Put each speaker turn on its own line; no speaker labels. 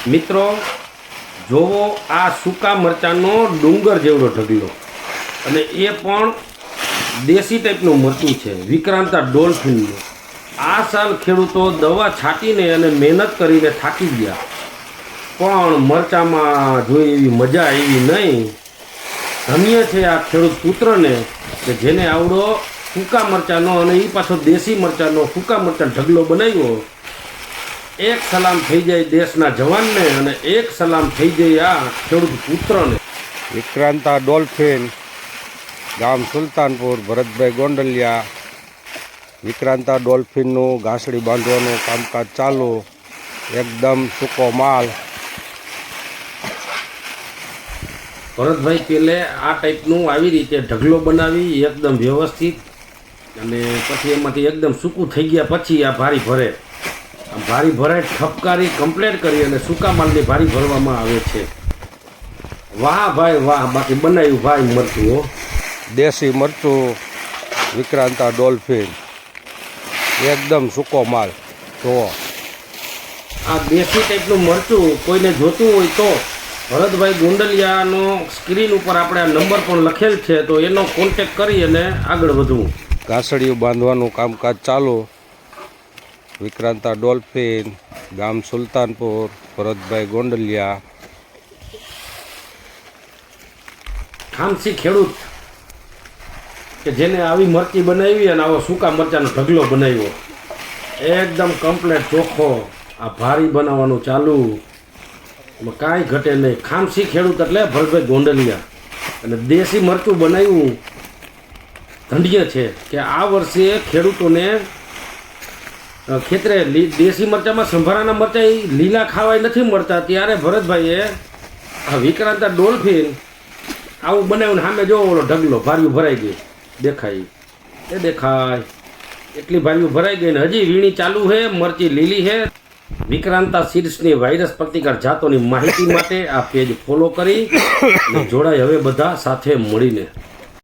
મિત્રો જોવો આ સૂકા મરચાંનો ડુંગર જેવડો ઢગલો, અને એ પણ દેશી ટાઈપનું મરચું છે, વિક્રાંતા ડોલ્ફિનનું. આ સાલ ખેડૂતો દવા છાંટીને અને મહેનત કરીને થાકી ગયા, પણ મરચામાં જોઈ એવી મજા આવી નહીં. ધન્ય છે આ ખેડૂત પુત્રને કે જેને આવડો સૂકા મરચાંનો અને એ પાછો દેશી મરચાંનો સૂકા મરચાં ઢગલો બનાવ્યો. એક સલામ થઈ જાય દેશના જવાનને અને એક સલામ થઈ જાય આ ખેડૂત પુત્રને.
વિક્રાંતા ડોલ્ફિન, ગામ સુલતાનપુર, ભરતભાઈ ગોંડલિયા. વિક્રાંતા ડોલ્ફિનનું ઘાસડી બાંધવાનું કામકાજ ચાલુ, એકદમ સૂકો માલ.
ભરતભાઈ પેલે આ ટાઈપનું આવી રીતે ઢગલો બનાવી એકદમ વ્યવસ્થિત, અને પછી એમાંથી એકદમ સૂકું થઈ ગયા પછી આ ભારી ભરે. આ ભારી ભરાય ઠપકારી કમ્પ્લેટ કરી અને સૂકા માલની ભારી ભરવામાં આવે છે. વાહ ભાઈ વાહ, બાકી બનાવ્યું ભાઈ મરચું હો.
દેશી મરચું વિક્રાંતા ડોલ્ફિન, એકદમ સૂકો માલ. જુઓ
આ દેશી ટાઈપનું મરચું કોઈને જોતું હોય તો ભરતભાઈ ગોંડલિયાનો સ્ક્રીન ઉપર આપણે આ નંબર પણ લખેલ છે, તો એનો કોન્ટેક કરી અને આગળ વધવું.
ઘાસડીયું બાંધવાનું કામકાજ ચાલુ. વિક્રાંતા ડોલ્ફિન, ગામ સુલતાનપુર, ભરતભાઈ ગોંડલિયા.
ખામસી ખેડૂત કે જેને આવી મરચી બનાવી અને આવો સૂકા મરચાંનો ઢગલો બનાવ્યો, એકદમ કમ્પ્લેટ ચોખ્ખો. આ ભારી બનાવવાનું ચાલુ, એમાં કાંઈ ઘટે નહીં. ખામસી ખેડૂત એટલે ભરતભાઈ ગોંડલિયા, અને દેશી મરચું બનાવ્યું. ધન્ય છે કે આ વર્ષે ખેડૂતોને ખેતરે દેશી મરચાંમાં સંભારાના મરચાં લીલા ખાવાય નથી મળતા, ત્યારે ભરતભાઈએ આ વિક્રાંતા ડોલ્ફિન આવું બનાવ્યું. સામે જો ઓલો ઢગલો ભાર્યું ભરાઈ ગઈ, દેખાય એ દેખાય એટલી ભાર્યું ભરાઈ ગઈ ને હજી વીણી ચાલુ છે. મરચી લીલી છે. વિક્રાંતા સીડ્સની વાયરસ પ્રતિકાર જાતોની માહિતી માટે આ પેજ ફોલો કરી જોડાય હવે બધા સાથે મળીને.